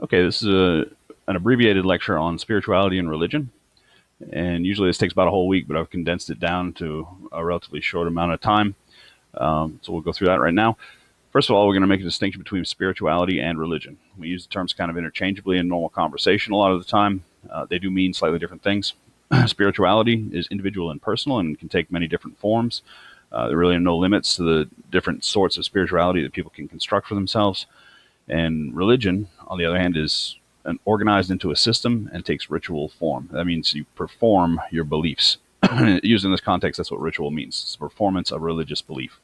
Okay, this is an abbreviated lecture on spirituality and religion. And usually this takes about a whole week, but I've condensed it down to a relatively short amount of time. So we'll go through that right now. First of all, we're going to make a distinction between spirituality and religion. We use the terms kind of interchangeably in normal conversation a lot of the time. They do mean slightly different things. Spirituality is individual and personal and can take many different forms. There really are no limits to the different sorts of spirituality that people can construct for themselves. And religion, on the other hand, is organized into a system and takes ritual form. That means you perform your beliefs. Used in this context, that's what ritual means. It's the performance of religious belief.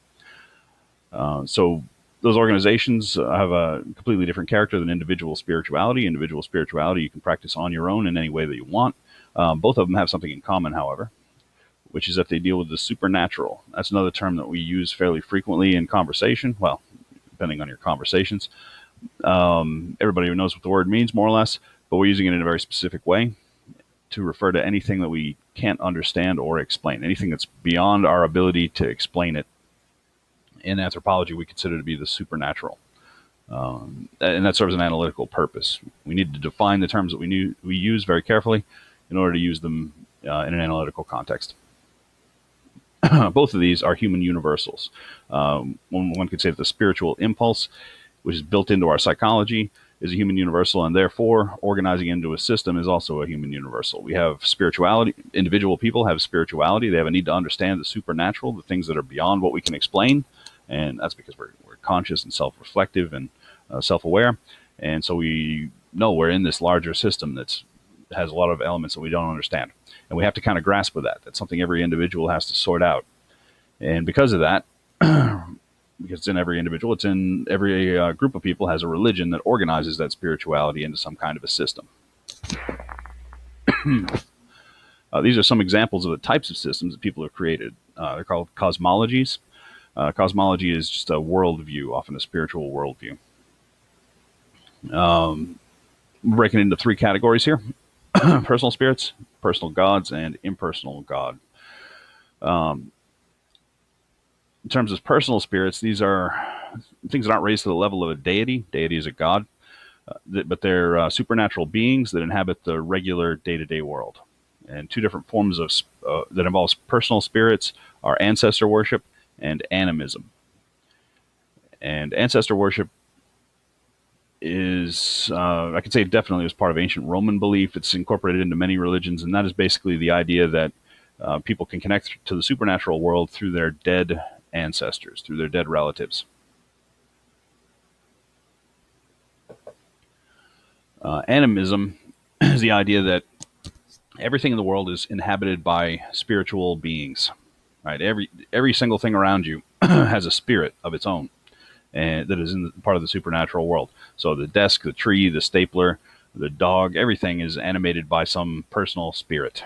So those organizations have a completely different character than individual spirituality. Individual spirituality you can practice on your own in any way that you want. Both of them have something in common, however, which is that they deal with the supernatural. That's another term that we use fairly frequently in conversation. Well, depending on your conversations. Everybody knows what the word means, more or less, but we're using it in a very specific way to refer to anything that we can't understand or explain, anything that's beyond our ability to explain it. In anthropology, we consider to be the supernatural. And that serves an analytical purpose. We need to define the terms that we use very carefully in order to use them in an analytical context. Both of these are human universals. One could say that the spiritual impulse, which is built into our psychology, is a human universal, and therefore organizing into a system is also a human universal. We have spirituality. Individual people have spirituality. They have a need to understand the supernatural, the things that are beyond what we can explain, and that's because we're conscious and self-reflective and self-aware, and so we know we're in this larger system that has a lot of elements that we don't understand, and we have to kind of grasp with that. That's something every individual has to sort out, and because of that, because it's in every individual, it's in every group of people has a religion that organizes that spirituality into some kind of a system. These are some examples of the types of systems that people have created. They're called cosmologies. Cosmology is just a worldview, often a spiritual worldview. We're breaking it into three categories here. Personal spirits, personal gods, and impersonal God. In terms of personal spirits, these are things that aren't raised to the level of a deity. Deity is a god, but they're supernatural beings that inhabit the regular day-to-day world. And two different forms of that involves personal spirits are ancestor worship and animism. And ancestor worship is, I could say, definitely was part of ancient Roman belief. It's incorporated into many religions, and that is basically the idea that people can connect to the supernatural world through their dead ancestors, through their dead relatives. Animism is the idea that everything in the world is inhabited by spiritual beings. Right? Every single thing around you has a spirit of its own, and that is in part of the supernatural world. So the desk, the tree, the stapler, the dog, everything is animated by some personal spirit.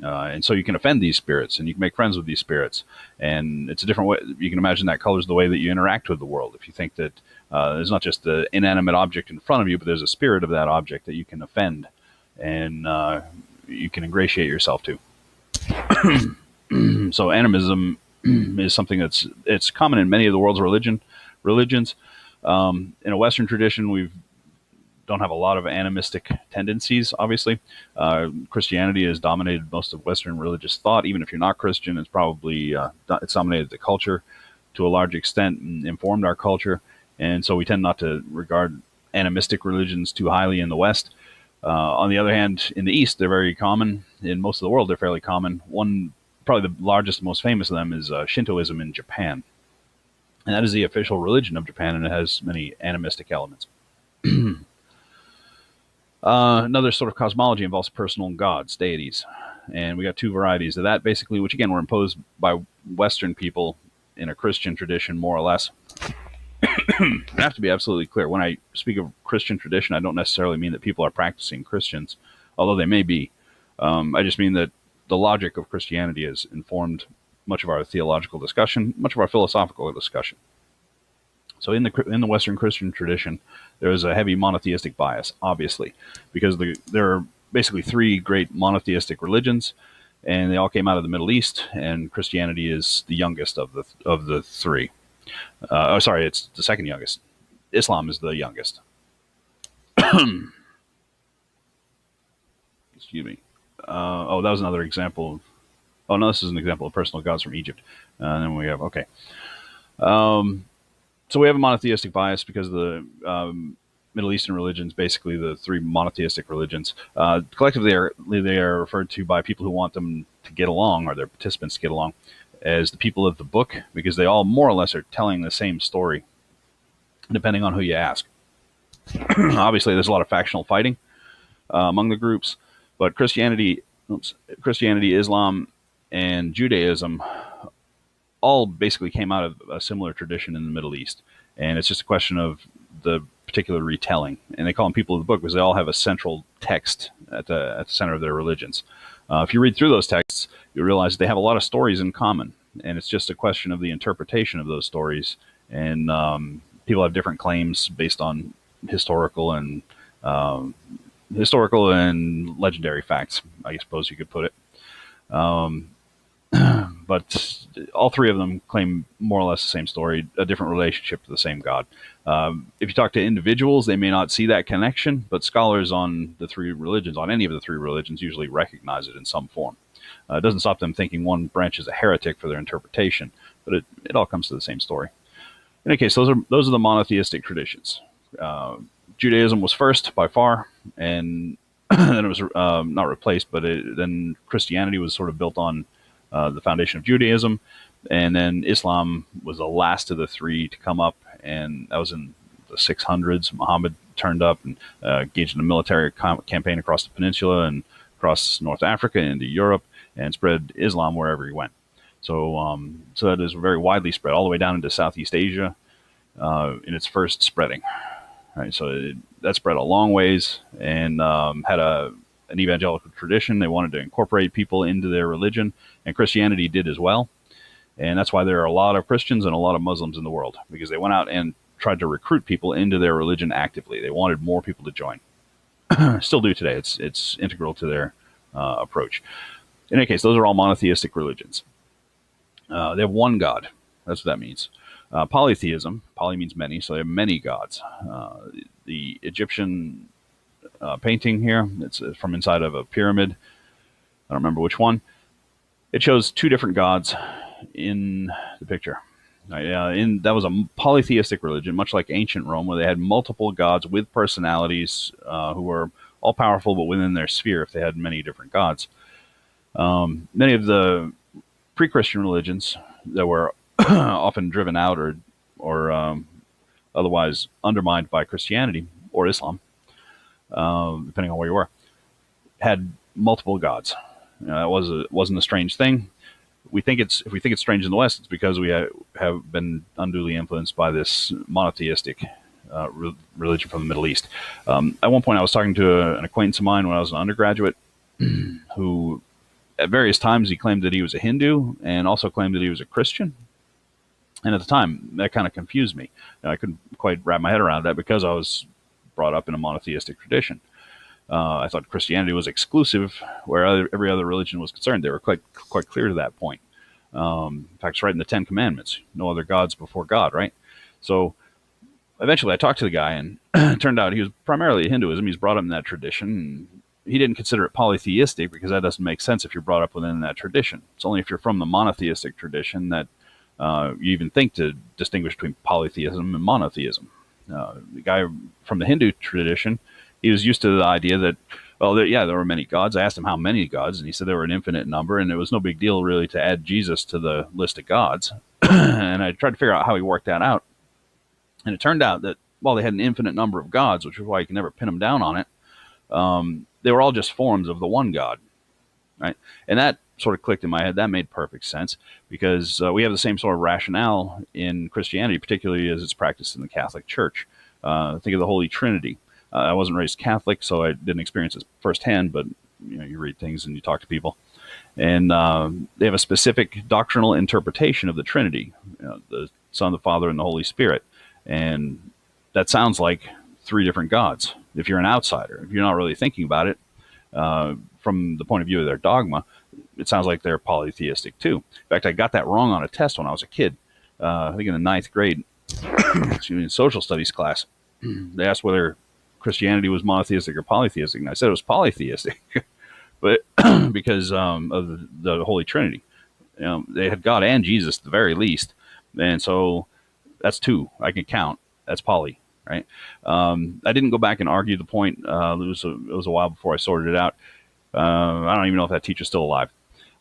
And so you can offend these spirits, and you can make friends with these spirits. And it's a different way. You can imagine that colors the way that you interact with the world. If you think that there's not just the inanimate object in front of you, but there's a spirit of that object that you can offend, and you can ingratiate yourself to. So animism is something it's common in many of the world's religions. In a Western tradition, we don't have a lot of animistic tendencies, obviously. Christianity has dominated most of Western religious thought. Even if you're not Christian, it's probably it's dominated the culture to a large extent and informed our culture. And so we tend not to regard animistic religions too highly in the West. On the other hand, in the East, they're very common. In most of the world, they're fairly common. Probably the largest, most famous of them is Shintoism in Japan. And that is the official religion of Japan, and it has many animistic elements. Another sort of cosmology involves personal gods, deities. And we got two varieties of that, basically, which, again, were imposed by Western people in a Christian tradition, more or less. I have to be absolutely clear. When I speak of Christian tradition, I don't necessarily mean that people are practicing Christians, although they may be. I just mean that the logic of Christianity has informed much of our theological discussion, much of our philosophical discussion. So in the Western Christian tradition, there is a heavy monotheistic bias, obviously, because there are basically three great monotheistic religions, and they all came out of the Middle East, and Christianity is the youngest of the three. It's the second youngest. Islam is the youngest. Excuse me. Oh, that was another example of. Oh no, this is an example of personal gods from Egypt. And then we have okay. So we have a monotheistic bias because of the Middle Eastern religions, basically the three monotheistic religions. Collectively, they are referred to by people who want them to get along, or their participants to get along, as the people of the book, because they all more or less are telling the same story, depending on who you ask. Obviously, there's a lot of factional fighting among the groups, but Christianity, Islam, and Judaism all basically came out of a similar tradition in the Middle East, and it's just a question of the particular retelling. And they call them people of the book because they all have a central text at the center of their religions. If you read through those texts, you realize they have a lot of stories in common, and it's just a question of the interpretation of those stories. And people have different claims based on historical and legendary facts, I suppose you could put it. But all three of them claim more or less the same story, a different relationship to the same God. If you talk to individuals, they may not see that connection, but scholars on the three religions, on any of the three religions, usually recognize it in some form. It doesn't stop them thinking one branch is a heretic for their interpretation, but it all comes to the same story. In any case, those are the monotheistic traditions. Judaism was first by far, and then it was not replaced, but then Christianity was sort of built on the foundation of Judaism, and then Islam was the last of the three to come up, and that was in the 600s. Muhammad turned up and engaged in a military campaign across the peninsula and across North Africa into Europe, and spread Islam wherever he went. So that is very widely spread all the way down into Southeast Asia in its first spreading. Right, so that spread a long ways and had an evangelical tradition. They wanted to incorporate people into their religion, and Christianity did as well. And that's why there are a lot of Christians and a lot of Muslims in the world, because they went out and tried to recruit people into their religion actively. They wanted more people to join. Still do today. It's integral to their approach. In any case, those are all monotheistic religions. They have one God. That's what that means. Polytheism, poly means many, so they have many gods. The Egyptian painting here, it's from inside of a pyramid. I don't remember which one. It shows two different gods in the picture. That was a polytheistic religion, much like ancient Rome, where they had multiple gods with personalities who were all powerful, but within their sphere if they had many different gods. Many of the pre-Christian religions that were often driven out or otherwise undermined by Christianity or Islam, depending on where you were, had multiple gods. That wasn't a strange thing. If we think it's strange in the West, it's because we have been unduly influenced by this monotheistic religion from the Middle East. At one point, I was talking to an acquaintance of mine when I was an undergraduate, who at various times he claimed that he was a Hindu and also claimed that he was a Christian. And at the time, that kind of confused me. I couldn't quite wrap my head around that because I was brought up in a monotheistic tradition. I thought Christianity was exclusive where every other religion was concerned. They were quite clear to that point. In fact, it's right in the Ten Commandments. No other gods before God, right? So eventually I talked to the guy, and it turned out he was primarily a Hinduism. He's brought up in that tradition. And he didn't consider it polytheistic because that doesn't make sense if you're brought up within that tradition. It's only if you're from the monotheistic tradition that you even think to distinguish between polytheism and monotheism. The guy from the Hindu tradition, he was used to the idea that, well, there were many gods. I asked him how many gods, and he said there were an infinite number, and it was no big deal really to add Jesus to the list of gods. And I tried to figure out how he worked that out. And it turned out that while they had an infinite number of gods, which is why you can never pin them down on it, they were all just forms of the one God, right? And that sort of clicked in my head. That made perfect sense because we have the same sort of rationale in Christianity, particularly as it's practiced in the Catholic Church. Think of the Holy Trinity. I wasn't raised Catholic, so I didn't experience this firsthand, but you read things and you talk to people. And they have a specific doctrinal interpretation of the Trinity, the Son, the Father, and the Holy Spirit. And that sounds like three different gods. If you're an outsider, if you're not really thinking about it, from the point of view of their dogma, it sounds like they're polytheistic too. In fact, I got that wrong on a test when I was a kid. I think in the 9th grade, in social studies class, they asked whether Christianity was monotheistic or polytheistic, and I said it was polytheistic, but because of the Holy Trinity. They had God and Jesus at the very least, and so that's two I can count. That's poly, right? I didn't go back and argue the point. It was a while before I sorted it out. I don't even know if that teacher's still alive.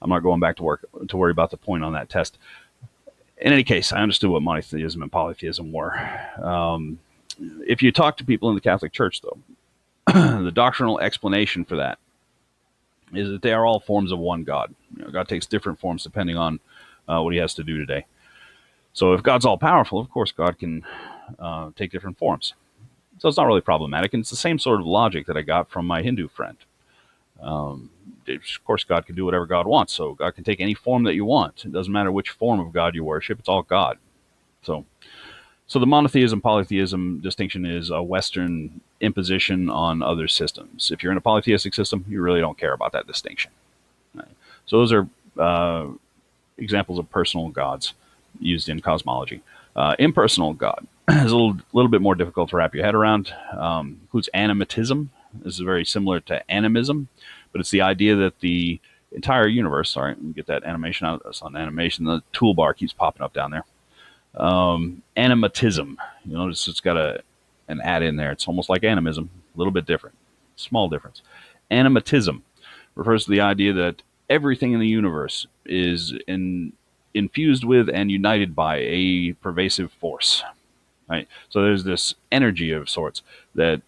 I'm not going back to work to worry about the point on that test. In any case, I understood what monotheism and polytheism were. If you talk to people in the Catholic Church, though, the doctrinal explanation for that is that they are all forms of one God. God takes different forms depending on what he has to do today. So if God's all powerful, of course, God can take different forms. So it's not really problematic. And it's the same sort of logic that I got from my Hindu friend. Of course, God can do whatever God wants. So God can take any form that you want. It doesn't matter which form of God you worship. It's all God. So the monotheism, polytheism distinction is a Western imposition on other systems. If you're in a polytheistic system, you really don't care about that distinction. Right? So those are examples of personal gods used in cosmology. Impersonal God is a little bit more difficult to wrap your head around. Includes animatism. This is very similar to animism, but it's the idea that the entire universe, sorry, let me get that animation out. That's not animation. The toolbar keeps popping up down there. Animatism. You notice it's got an add in there. It's almost like animism, a little bit different. Small difference. Animatism refers to the idea that everything in the universe is infused with and united by a pervasive force. Right? So there's this energy of sorts that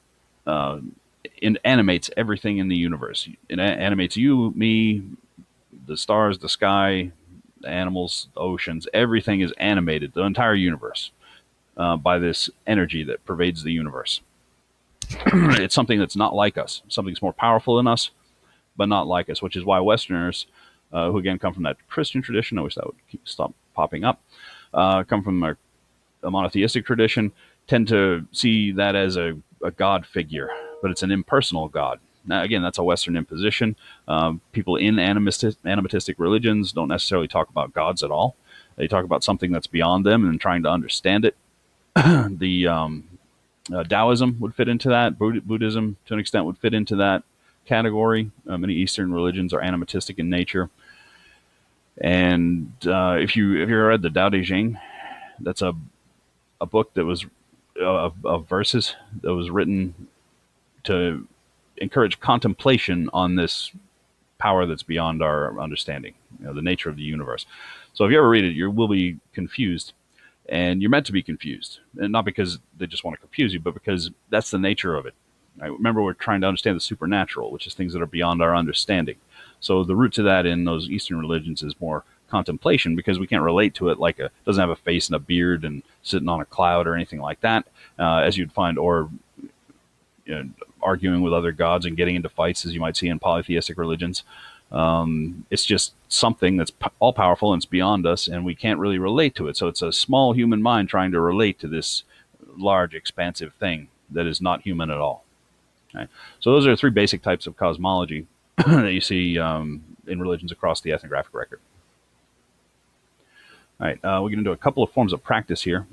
animates everything in the universe. It animates you, me, the stars, the sky, the animals, the oceans. Everything is animated, the entire universe, by this energy that pervades the universe. It's something that's not like us. Something that's more powerful than us, but not like us, which is why Westerners, who again come from that Christian tradition, I wish that would stop popping up, come from a monotheistic tradition, tend to see that as a God figure, but it's an impersonal God. Now, again, that's a Western imposition. People in animistic religions don't necessarily talk about gods at all. They talk about something that's beyond them and trying to understand it. The Taoism would fit into that. Buddhism, to an extent, would fit into that category. Many Eastern religions are animistic in nature. And if you read the Tao Te Ching, that's a book that was of verses that was written to encourage contemplation on this power that's beyond our understanding, the nature of the universe. So if you ever read it, you will be confused, and you're meant to be confused, and not because they just want to confuse you, but because that's the nature of it. Right? Remember, we're trying to understand the supernatural, which is things that are beyond our understanding. So the root to that in those Eastern religions is more contemplation, because we can't relate to it like doesn't have a face and a beard and sitting on a cloud or anything like that, as you'd find, or arguing with other gods and getting into fights, as you might see in polytheistic religions. It's just something that's all powerful and it's beyond us, and we can't really relate to it. So it's a small human mind trying to relate to this large, expansive thing that is not human at all. Right? So those are three basic types of cosmology that you see in religions across the ethnographic record. All right, we're going to do a couple of forms of practice here.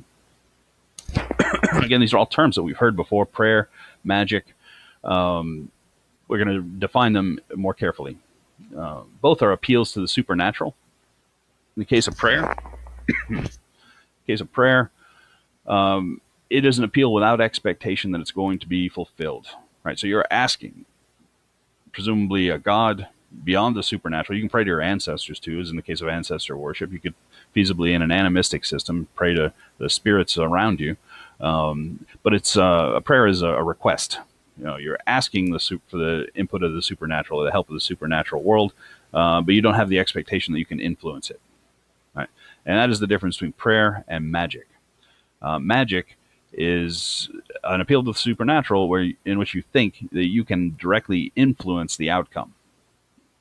Again, these are all terms that we've heard before: prayer, magic. We're going to define them more carefully. Both are appeals to the supernatural. In the case of prayer, it is an appeal without expectation that it's going to be fulfilled. Right? So you're asking, presumably, a God beyond the supernatural. You can pray to your ancestors too, as in the case of ancestor worship. You could feasibly, in an animistic system, pray to the spirits around you. But it's a prayer is a request. You're asking for the input of the supernatural, the help of the supernatural world, but you don't have the expectation that you can influence it. Right? And that is the difference between prayer and magic. Magic is an appeal to the supernatural, in which you think that you can directly influence the outcome.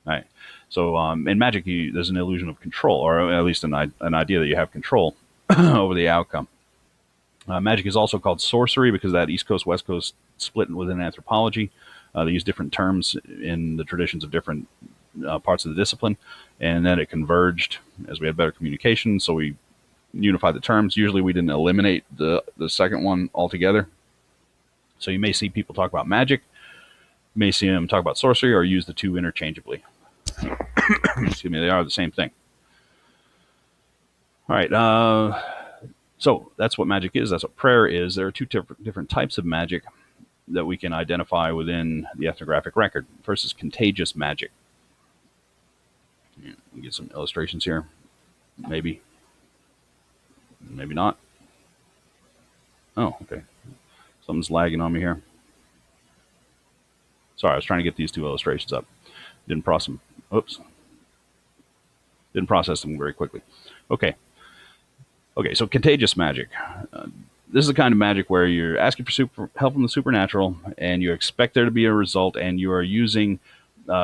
Right. So in magic, there's an illusion of control, or at least an idea that you have control over the outcome. Magic is also called sorcery because that East Coast, West Coast split within anthropology. They use different terms in the traditions of different parts of the discipline, and then it converged as we had better communication, so we unified the terms. Usually we didn't eliminate the second one altogether. So you may see people talk about magic, you may see them talk about sorcery, or use the two interchangeably. Excuse me, they are the same thing. All right, so that's what magic is. That's what prayer is. There are two different types of magic that we can identify within the ethnographic record. First is contagious magic. We'll get some illustrations here. Maybe not. Oh, okay. Something's lagging on me here. Sorry, I was trying to get these two illustrations up. Didn't process them. Oops. Didn't process them very quickly. Okay. Okay, so contagious magic. This is the kind of magic where you're asking for help from the supernatural, and you expect there to be a result, and you are using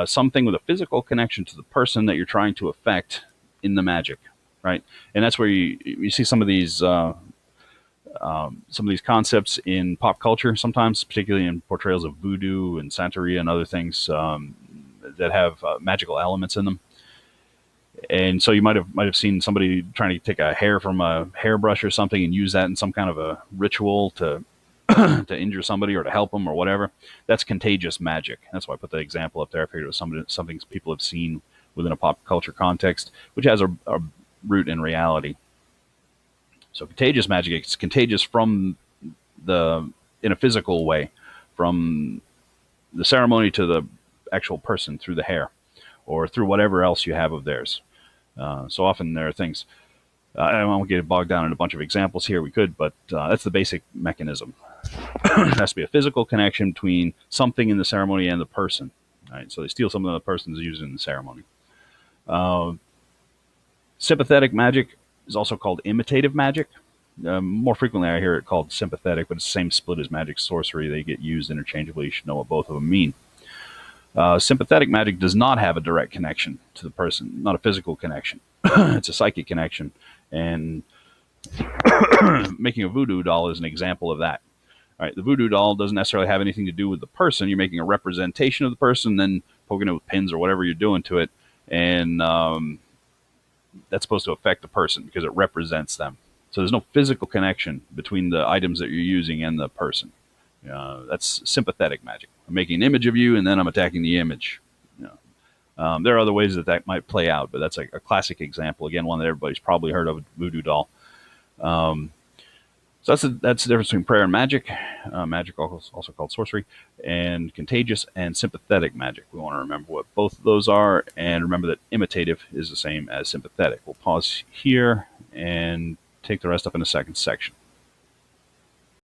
something with a physical connection to the person that you're trying to affect in the magic, right? And that's where you see some of these concepts in pop culture sometimes, particularly in portrayals of voodoo and Santeria and other things that have magical elements in them. And so you might have seen somebody trying to take a hair from a hairbrush or something and use that in some kind of a ritual to to injure somebody or to help them or whatever. That's contagious magic. That's why I put the example up there. I figured it was something people have seen within a pop culture context, which has a root in reality. So contagious magic is contagious in a physical way, from the ceremony to the actual person through the hair or through whatever else you have of theirs. So often there are things, I won't get bogged down in a bunch of examples here, we could, but that's the basic mechanism. It has to be a physical connection between something in the ceremony and the person. Right? So they steal something the person is using in the ceremony. Sympathetic magic is also called imitative magic. More frequently I hear it called sympathetic, but it's the same split as magic sorcery. They get used interchangeably. You should know what both of them mean. Sympathetic magic does not have a direct connection to the person, not a physical connection. It's a psychic connection. And making a voodoo doll is an example of that. All right, the voodoo doll doesn't necessarily have anything to do with the person. You're making a representation of the person, then poking it with pins or whatever you're doing to it. And that's supposed to affect the person because it represents them. So there's no physical connection between the items that you're using and the person. That's sympathetic magic. I'm making an image of you, and then I'm attacking the image. There are other ways that might play out, but that's a classic example. Again, one that everybody's probably heard of, a voodoo doll. So that's the difference between prayer and magic. Magic, also called sorcery, and contagious and sympathetic magic. We want to remember what both of those are, and remember that imitative is the same as sympathetic. We'll pause here and take the rest up in the second section.